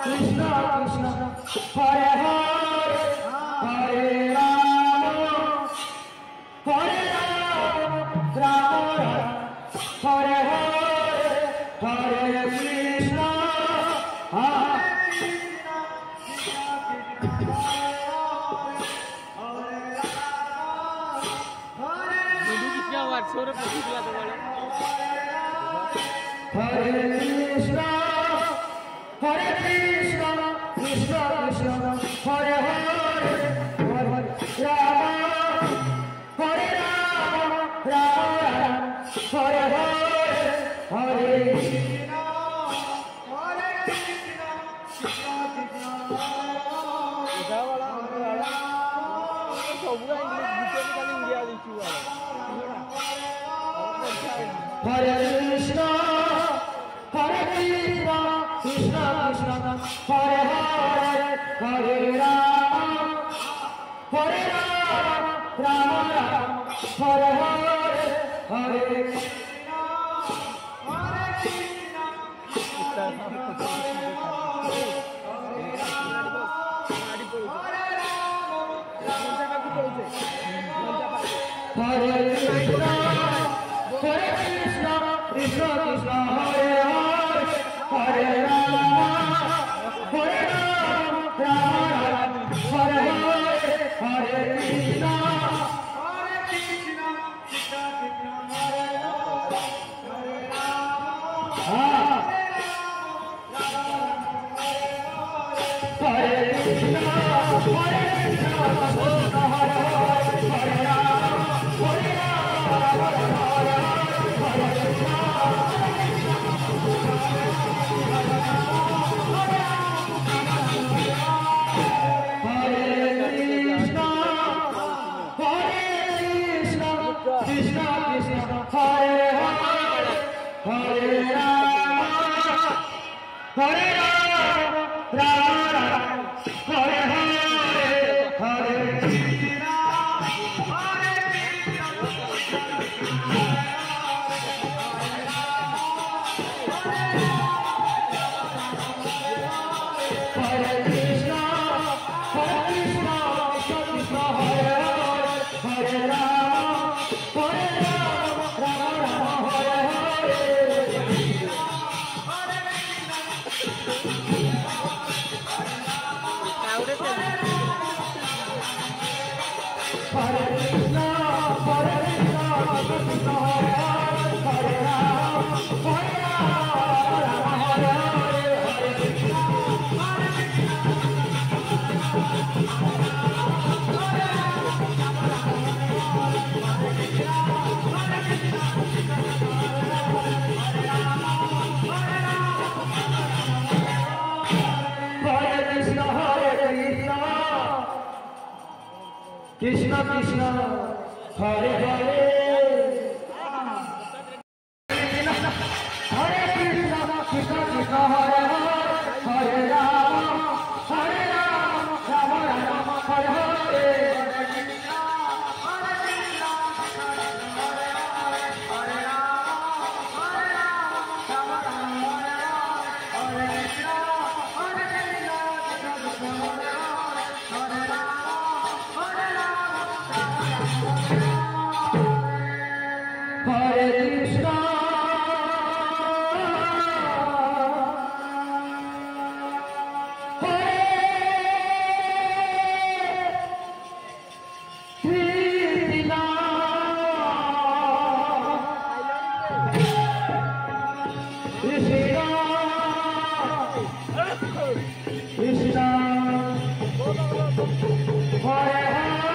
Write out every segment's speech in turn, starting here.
Krishna Krishna Hare Hare Hare Rama Hare Rama Rama Rama Hare Hare Hare Krishna Hare Krishna Hare Krishna Krishna Krishna Hare Hare Hare Rama Hare Rama Rama Rama Hare Hare Hare Krishna Hare Krishna Krishna Krishna Hare Krishna Hare Krishna Krishna Krishna Hare Hare Hare Rama Hare Rama Rama Rama Hare Hare Hare Krishna Hare Krishna Krishna Hare Krishna Hare Krishna Krishna Krishna Hare Hare Hare Rama Hare Rama Rama Rama Hare Hare Hare Krishna Hare Krishna Krishna Krishna Hare Hare Hare Rama Hare Krishna Hare Krishna Krishna Hare Hare Hare Rama Hare Krishna Krishna Hare Hare Hare Rama Hare Rama Rama Rama Hare Hare Hare Krishna Hare Krishna Hare Krishna Hare Krishna Krishna Hare Hare Hare Rama Hare Rama Rama Rama Hare Hare Hare Krishna Hare Krishna Krishna Hare Hare Hare Rama Hare Rama Rama Hare Hare Hare Krishna Hare Krishna Krishna Krishna Hare Hare Hare Krishna Krishna Krishna Hare Hare Hare Rama Hare Rama Rama Rama Hare Hare Hare Krishna Krishna Hare Hare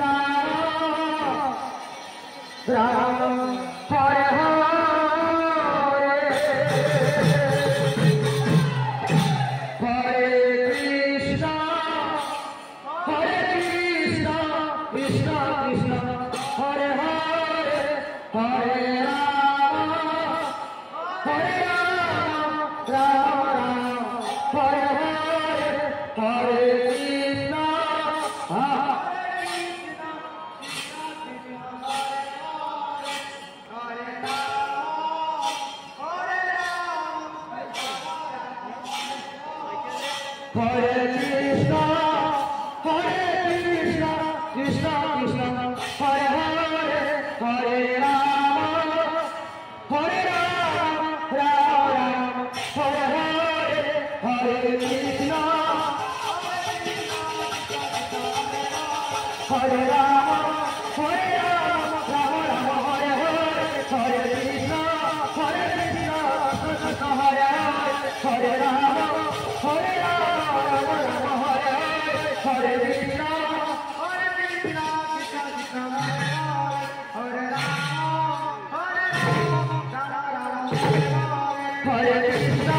Rama Ram Hare Hare Hare Krishna Krishna Krishna Hare Hare Hare Hare Krishna, Krishna Krishna, Hare Hare, Hare Rama, Hare Rama, Rama Rama, Hare Hare, Hare Krishna, Hare Rama, Hare Rama, Rama Rama, Hare Hare, Hare Krishna, Krishna Krishna, Hare Hare, Hare Rama, Hare Rama, Rama Rama, Hare Hare, Hare Krishna, Krishna Krishna, Hare Hare, Hare Krishna,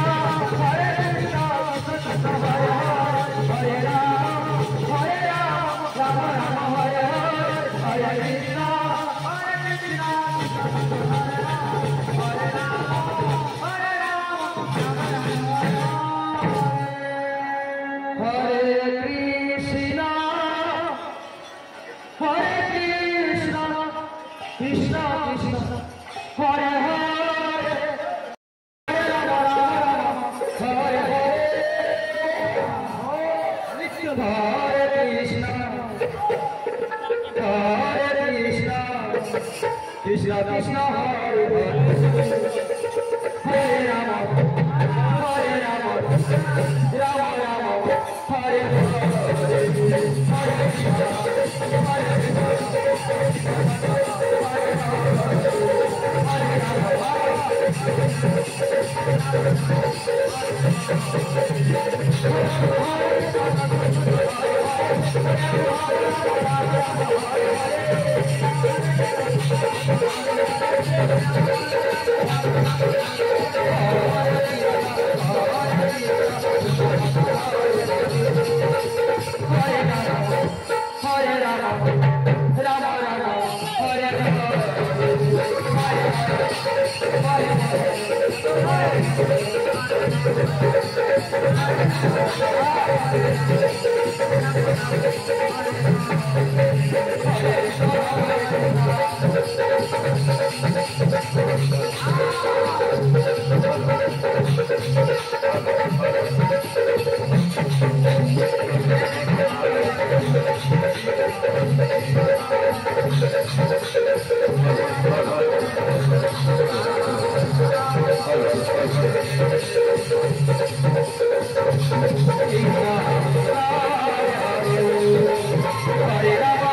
Hare Krishna, Krishna Hare Hare, Hare Rama, Rama Rama, Hare Hare, Hare Krishna, Hare Krishna, Hare Krishna, Krishna Krishna, Hare Hare, Hare Rama, Hare Hare, Hare Krishna, Krishna Krishna, Hare Hare, Hare Rama, Rama Rama, Hare Hare. Hare Rama,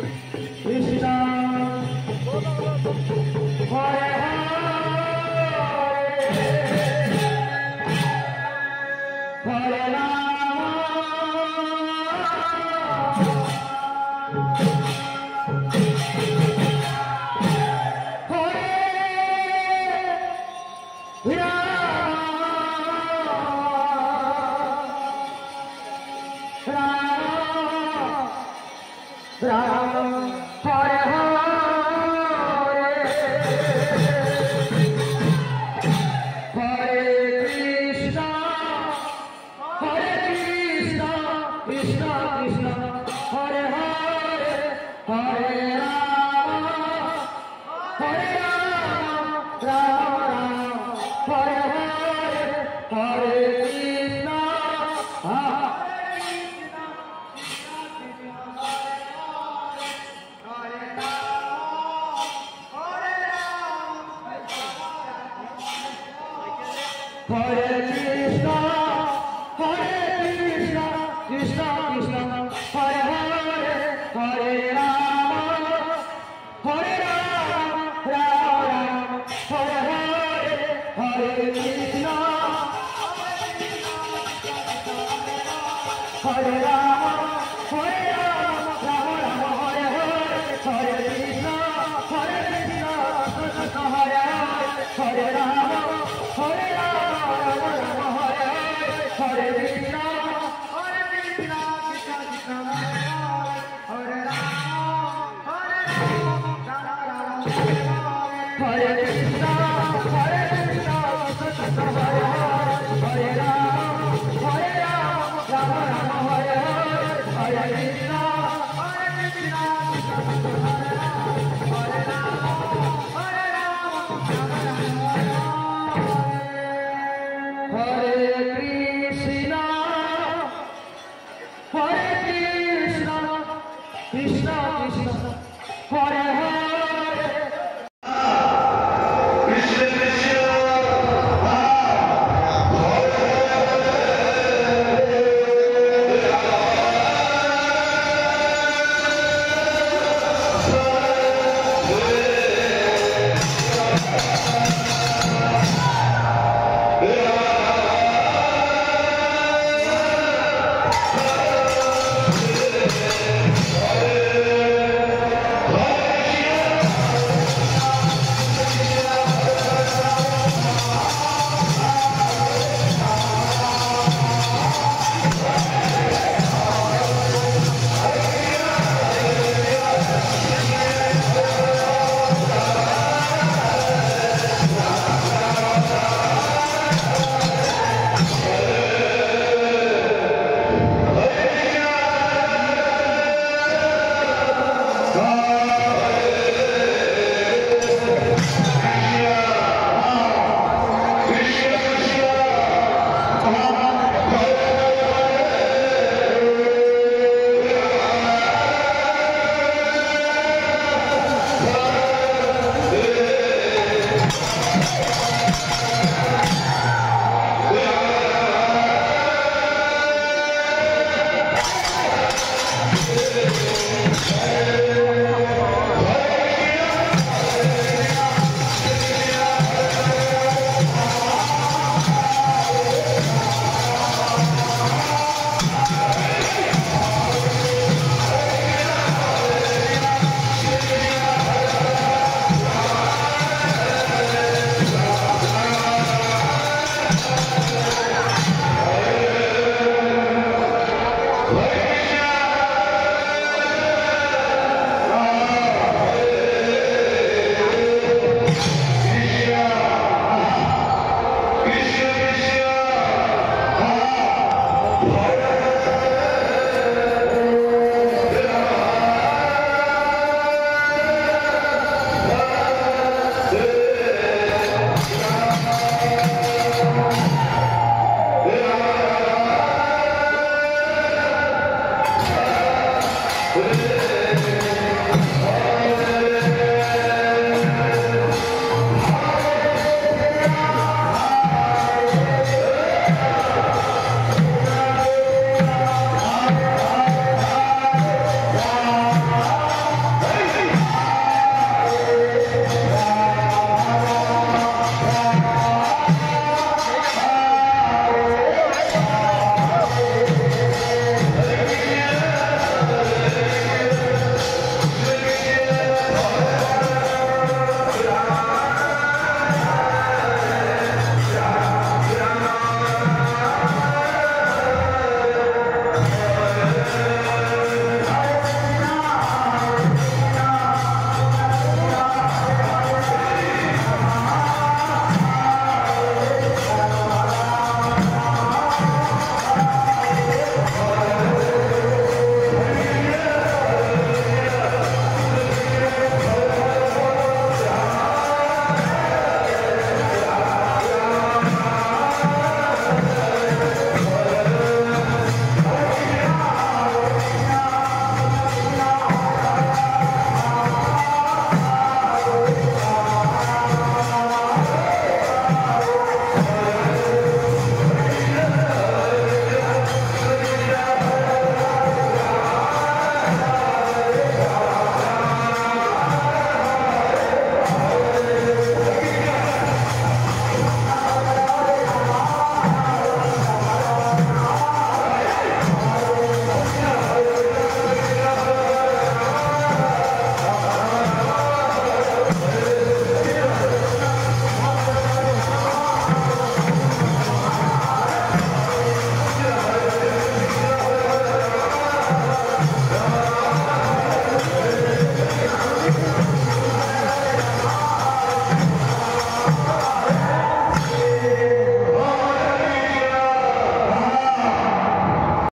Krishna Hare Hare Hare Good.